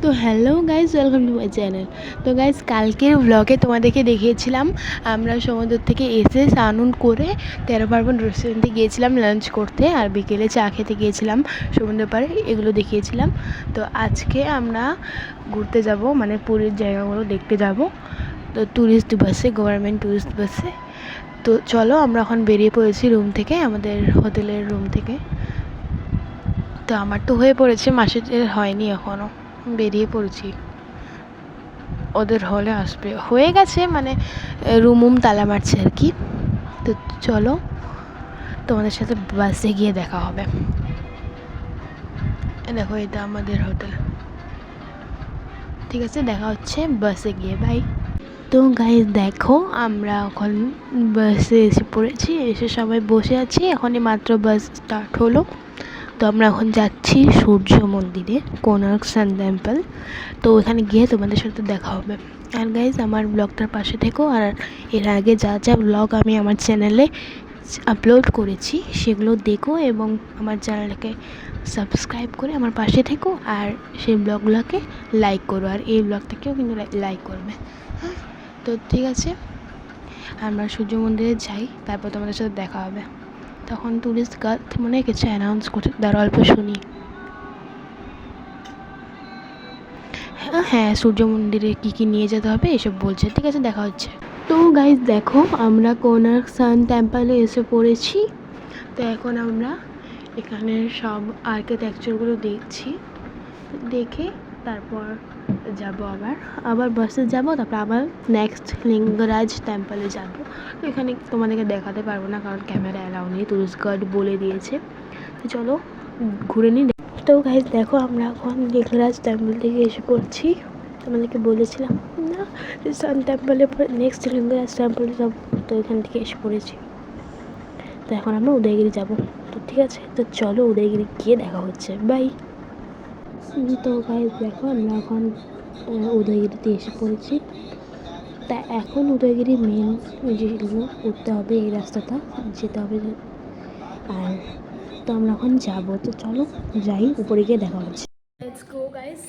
তো hello guys, welcome to my channel. তো guys, কালকের ব্লগে তোমাদেরকে দেখিয়েছিলাম আমরা সমুদ্র থেকে এসে স্নান করে 13 পার্বণ রেস্টুরেন্টে গিয়েছিলাম লাঞ্চ করতে, আর বিকেলে চা খেতে গিয়েছিলাম সমুদ্র পাড়ে, এগুলো দেখিয়েছিলাম। তো আজকে আমরা ঘুরতে যাব, মানে পুরীর জায়গাগুলো দেখতে যাব। তো ট্যুরিস্ট বাসে, গভর্নমেন্ট ট্যুরিস্ট বাসে। তো চলো, আমরা এখন বেরিয়ে পড়েছি রুম থেকে, আমাদের হোটেলের রুম থেকে। তো আমার তো হয়ে পড়েছে, মাসের হয়নি এখনও, বেরিয়ে পড়েছি। ওদের হলে আসবে, হয়ে গেছে, মানে রুম তালা মারছে আর কি। তো চলো, তোমাদের সাথে বাসে গিয়ে দেখা হবে। দেখো, এটা আমাদের হোটেল। ঠিক আছে, দেখা হচ্ছে বাসে গিয়ে, বাই। তো গাইজ দেখো, আমরা এখন বাসে এসে পড়েছি, এসে সবাই বসে আছি, এখনই মাত্র বাস স্টার্ট হলো। তো আমরা এখন যাচ্ছি সূর্য মন্দিরে, কোনার্ক সান টেম্পল। তো ওখানে গিয়ে তোমাদের সাথে দেখা হবে। আর গাইজ, আমার ব্লগটার পাশে থেকো, আর এর আগে যা যা ব্লগ আমি আমার চ্যানেলে আপলোড করেছি সেগুলো দেখো, এবং আমার চ্যানেলটাকে সাবস্ক্রাইব করে আমার পাশে থেকো, আর সেই ব্লগগুলোকে লাইক করো, আর এই ব্লগটাকেও কিন্তু লাইক করবে। হ্যাঁ, তো ঠিক আছে, আমরা সূর্য মন্দিরে যাই, তারপর তোমাদের সাথে দেখা হবে। তখন ট্যুরিস্ট গাইড মনে কিছু অ্যানাউন্স করতে, দাঁড়া অল্প শুনি। হ্যাঁ, সূর্য মন্দিরে কী কী নিয়ে যেতে হবে এসব বলছে। ঠিক আছে, দেখা হচ্ছে। তো গাইজ দেখো, আমরা কোনার্ক সান টেম্পলে এসে পড়েছি। তো এখন আমরা এখানে সব আর্কিটেকচারগুলো দেখছি, দেখে তারপর যাব, আবার বাসে যাব, তারপর আবার নেক্সট লিঙ্গরাজ টেম্পলে যাব। তো এখানে তোমাদেরকে দেখাতে পারবো না, কারণ ক্যামেরা অ্যালাউ নেই, টুরিস্ট গাইড বলে দিয়েছে। তো চলো ঘুরে নিই। তো গাইজ দেখো, আমরা এখন লিঙ্গরাজ টেম্পল থেকে এসে পড়ছি। তোমাদেরকে বলেছিলাম না, সান টেম্পলে পরে নেক্সট লিঙ্গরাজ টেম্পলে যাব। তো এখান থেকে এসে পড়েছি। তো এখন আমরা উদয়গিরি যাব। তো ঠিক আছে, তো চলো উদয়গিরি গিয়ে দেখা হচ্ছে, বাই। তো গাইজ দেখো, আমরা এখন উদয়গিরিতে এসে পড়েছি। তা এখন উদয়গিরি মেন যেগুলো উঠতে হবে, এই রাস্তাটা যেতে হবে, আর তো আমরা এখন যাবো। তো চলো যাই, উপরে গিয়ে দেখা হচ্ছে। Let's go guys.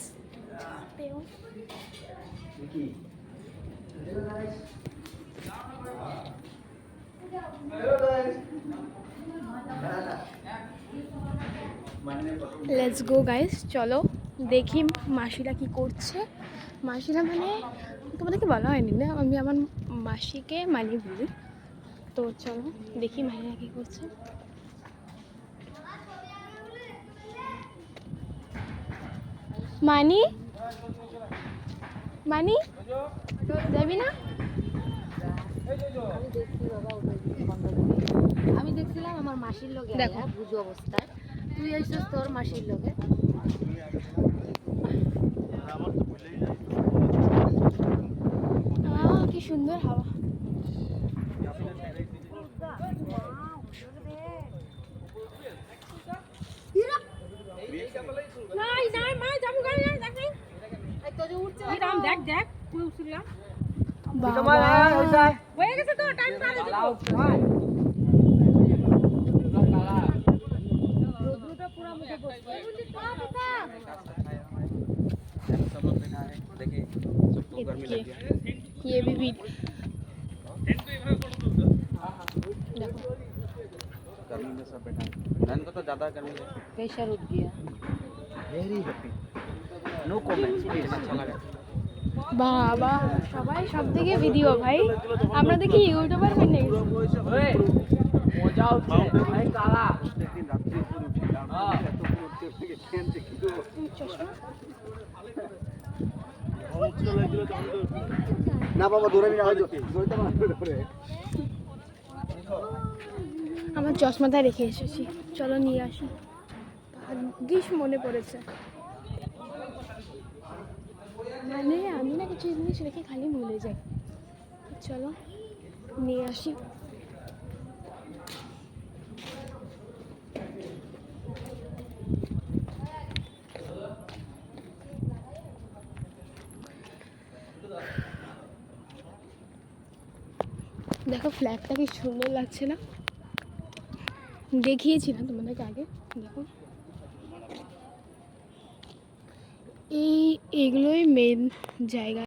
Let's go guys, চলো দেখি মাসিরা কি করছে। মাসিরা মানে তোমাদেরকে বলা হয়নি না, আমি আমার মাসিকে মানি বলি। তো চলো দেখি মাসিরা কি করছে। মানি, মানি যাবি না? আমি দেখছিলাম আমার মাসির লগে, দেখো বুঝো অবস্থায় তুই আইছিস তোর মাসির লগে। কি সুন্দর হাওয়া। নাই নাই মা যাবো গাড়ি নাই দেখ নাই এই তো যে উঠছে রাম দেখ দেখ কই উঠছিলাম বাবা হয়ে গেছে তো টাইম পার হয়ে যাবে রোদ্রুটা পুরো মুখে পড়ছে বুঝলি তো বাবা सब लोग बैठा है देखिए सबको गर्मी लग गया ये भी गर्मी में सब बैठा है नैन को तो ज़्यादा गर्मी है प्रेशर उठ गया वेरी हैप्पी नो कमेंट्स अच्छा लगा বাবা, সবাই সব দিকে ভিডিও ভাই, আমরা দেখি ইউটিউবার হয়ে গেছি। মজা হচ্ছে ভাই কালা একদিন রাত্রি করে উঠেছিলাম এত করে উঠতে থেকে ট্রেন থেকে না বাবা দৌড়ে না দৌড়তে পারে আমার চশমাটা রেখে এসেছি, চলো নিয়ে আসি। ভাগ্যিস মনে পড়েছে, মানে আমি না কিছু জিনিস রেখে খালি ভুলে যাই। চলো নিয়ে আসি। দেখো ফ্ল্যাগটা কি সুন্দর লাগছে না, দেখিয়েছি না তোমাদেরকে আগে। দেখো এগুলোই মেন জায়গা।